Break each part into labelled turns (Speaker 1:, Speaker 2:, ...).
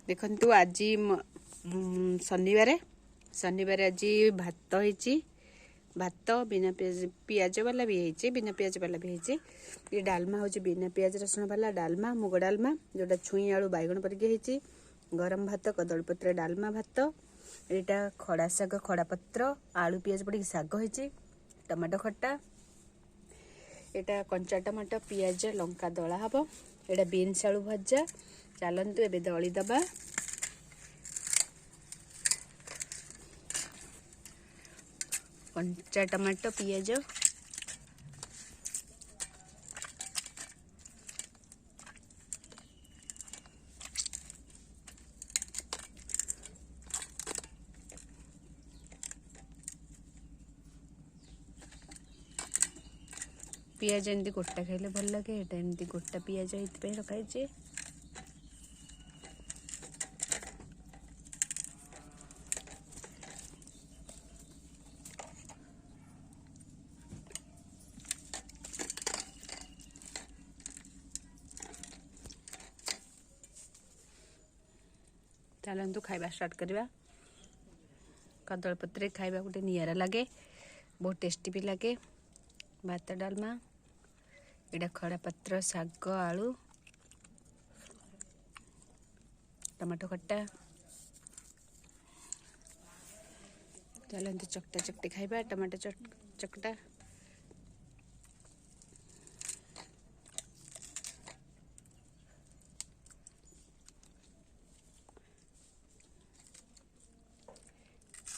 Speaker 1: देखंतु आज शनिवार आज भात होइची भात बिना पियाज वाला भी होइची बिना पियाज वाला भी होइची। ये डालमा होची बिना पियाज रसुण वाला डालमा मुग डालमा जोटा छुई आलू बैगण परिके होइची। गरम भात कदलीपत्र डालमा भात एटा खड़ा शाग खड़ा पत्र आलू पियाज पड़ी शाग होइची। टमाटो खट्टा एटा कंचा टमाटो पियाज लंका दला हबो। एटा बीन्स आलू भजा चलतु एबे दली दबा। कंचा टमाटो पियाज पियाज एमती गोटा खाइले भल लगे एटा एमती गोटा पियाज ये रखाई। चलतु खाइबा स्टार्ट करवा। कदलीपत्र खाइबा गोटे नियारा लगे बहुत टेस्टी भी लगे। भात डालमा एटा खड़ा पत्र शाग आलू टमाटो खट्टा चलते चकटा चकटी खाइबा। टमाटो चकटा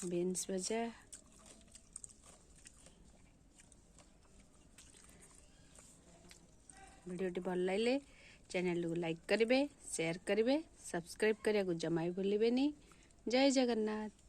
Speaker 1: बीन्स भजा वीडियोटी भल लगे चैनल को लाइक करेंगे शेयर करेंगे सब्सक्राइब करने को जमा भी भूलें। जय जगन्नाथ।